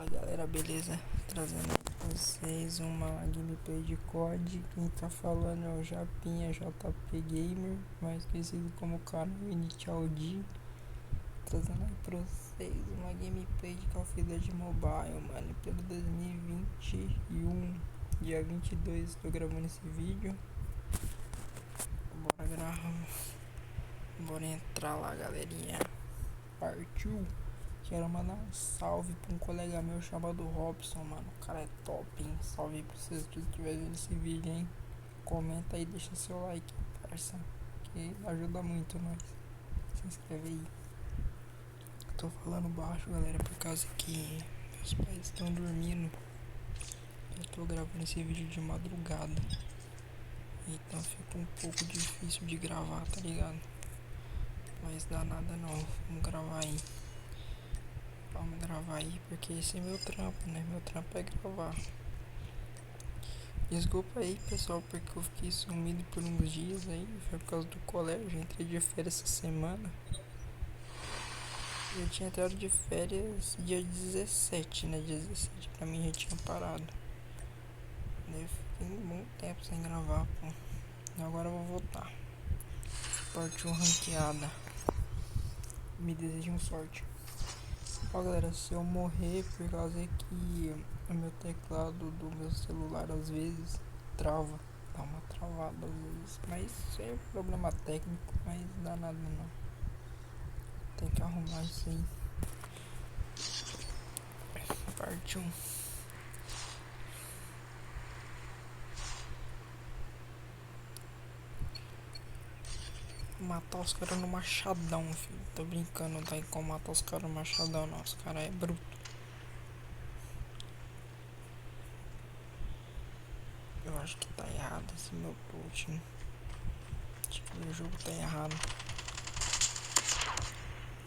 Fala galera, beleza? Trazendo pra vocês uma gameplay de COD. Quem tá falando é o Japinha JP Gamer, mais conhecido como canal Initial D. Trazendo aí pra vocês uma gameplay de Call of Duty Mobile, mano, pelo 2021, dia 22. Estou gravando esse vídeo. Bora gravar, bora entrar lá, galerinha. Partiu! Quero mandar um salve pra um colega meu chamado Robson, mano. O cara é top, hein? Salve aí pra vocês que estiverem vendo esse vídeo, hein? Comenta aí, deixa seu like, parça. Que ajuda muito nós. Se inscreve aí. Tô falando baixo, galera, por causa que meus pais estão dormindo. Eu tô gravando esse vídeo de madrugada. Então fica um pouco difícil de gravar, tá ligado? Mas dá nada não. Vamos gravar aí. Vamos gravar aí, porque esse é meu trampo, né? Meu trampo é gravar. Desculpa aí, pessoal, porque eu fiquei sumido por uns dias aí. Foi por causa do colégio. Entrei de férias essa semana. Eu tinha entrado de férias dia 17, né? Dia 17 pra mim já tinha parado. Eu fiquei um bom tempo sem gravar, pô. Agora eu vou voltar. Partiu ranqueada. Me desejam sorte. Ó galera, se eu morrer por causa que o meu teclado do meu celular às vezes trava, dá uma travada às vezes, mas isso é problema técnico, mas não dá nada não. Tem que arrumar isso aí. Parte 1. Matar os caras no machadão, filho. Tô brincando, não tá em como matar os caras no machadão não, os caras é bruto. Eu acho que tá errado esse meu post, hein? Acho que o jogo tá errado.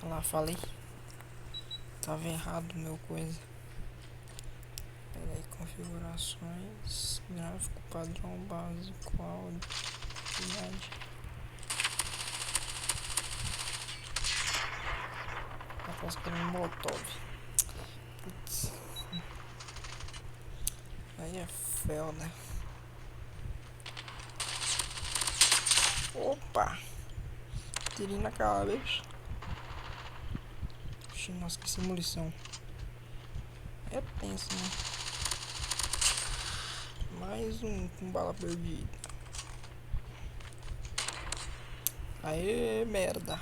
Olha lá, falei. Tava errado meu coisa. Pera aí, configurações. Gráfico padrão básico, áudio, cidade. Rapaz, querendo um molotov. Putz. Aí é fel, né? Opa! Tirinho na cabeça. Oxi, nossa, que munição. É tenso, né? Mais um com bala perdida. Aê, merda.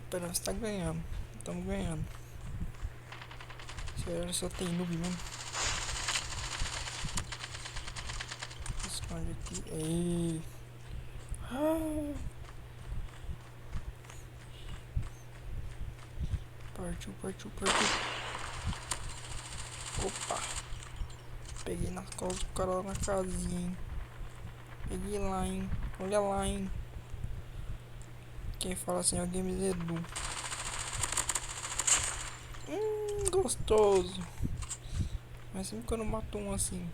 Pera, você tá ganhando. Estamos ganhando. Será só tem noob mesmo? Esconde aqui. Ei. Ah. Partiu, partiu, partiu. Opa. Peguei nas costas do cara lá na casinha, hein. Peguei lá, hein. Olha lá, hein. Quem fala assim é o Games Edu. Gostoso. Mas sempre que eu não mato um assim.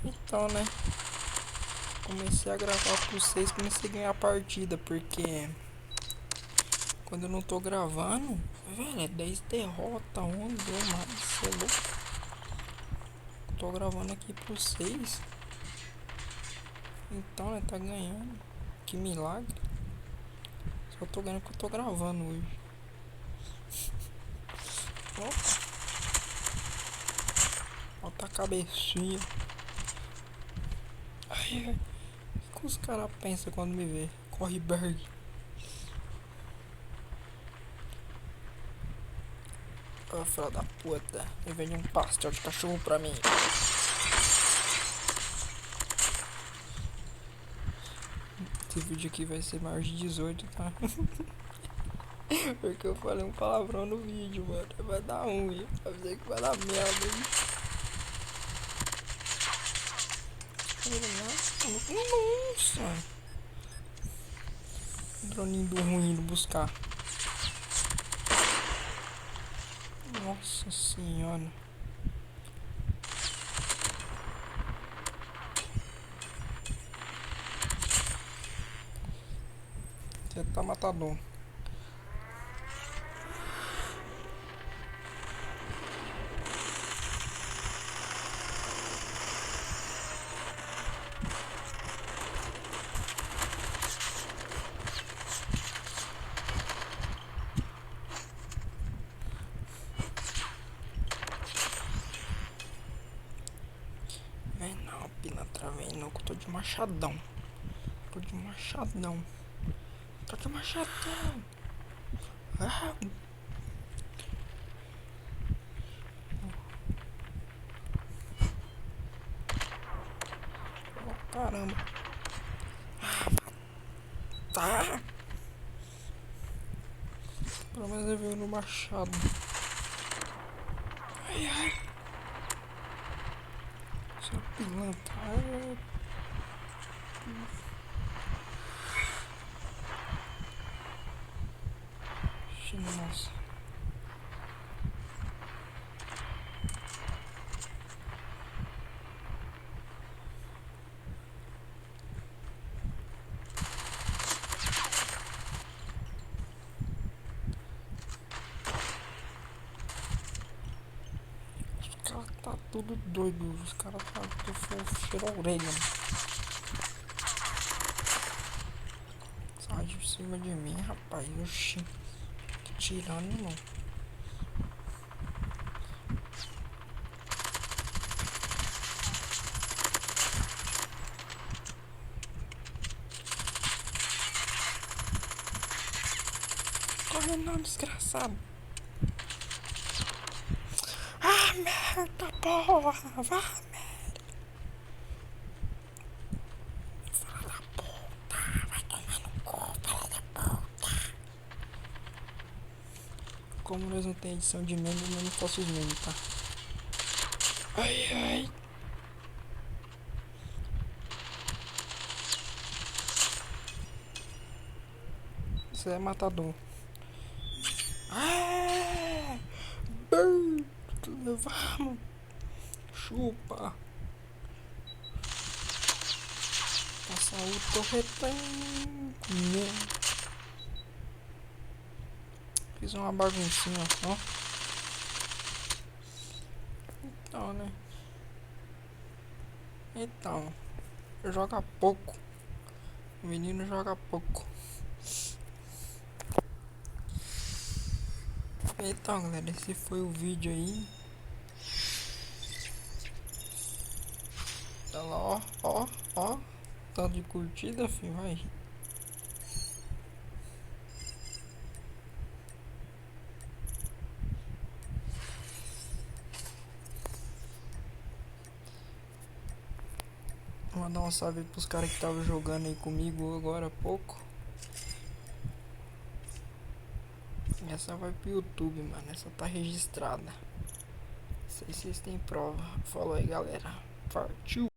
Então, né? Comecei a gravar por vocês, comecei a ganhar a partida, porque quando eu não tô gravando, velho, é 10 derrota, 11, mano, você é louco. Tô gravando aqui por vocês. Então, né, tá ganhando. Que milagre. Só tô ganhando porque eu tô gravando hoje. Opa. Bota a cabecinha. Ai, ai. O que os caras pensam quando me vê? Corre berg. Ô, filha da puta. Me vende um pastel de cachorro pra mim. Esse vídeo aqui vai ser maior de 18, tá? Porque eu falei um palavrão no vídeo, mano. Vai dar ruim. Vai dizer que vai dar merda, hein? Nossa! Droninho do ruim indo buscar. Nossa senhora. Você tá matador. machadão. Tô de machadão. Tô de machadão. Ah. Oh, caramba. Tá. Pelo menos eu vi no machado. Ai, ai. Seu pilantra. Ai. Nossa. Os caras tá tudo doido. Os caras tá tudo cheiro a orelha. Sai de cima de mim, rapaz. Oxi. Tô tirando, não. Corre não, desgraçado. Ah, merda, porra. Vá, merda. Fala da puta. Vai tomar no cu, fala da puta. Como nós não tem edição de meme, eu não posso os memes, tá? Ai, ai. Você é matador. Ah! Vamos! Chupa! Passa o torretão! Fiz uma baguncinha, ó. Então, né? Então, joga pouco. O menino joga pouco. Então, galera, esse foi o vídeo aí. Tá lá, ó, ó, ó. Tanto de curtida, filho, vai. Vou mandar um salve pros caras que estavam jogando aí comigo agora há pouco. Essa vai pro YouTube, mano. Essa tá registrada. Não sei se vocês têm prova. Falou aí, galera. Partiu.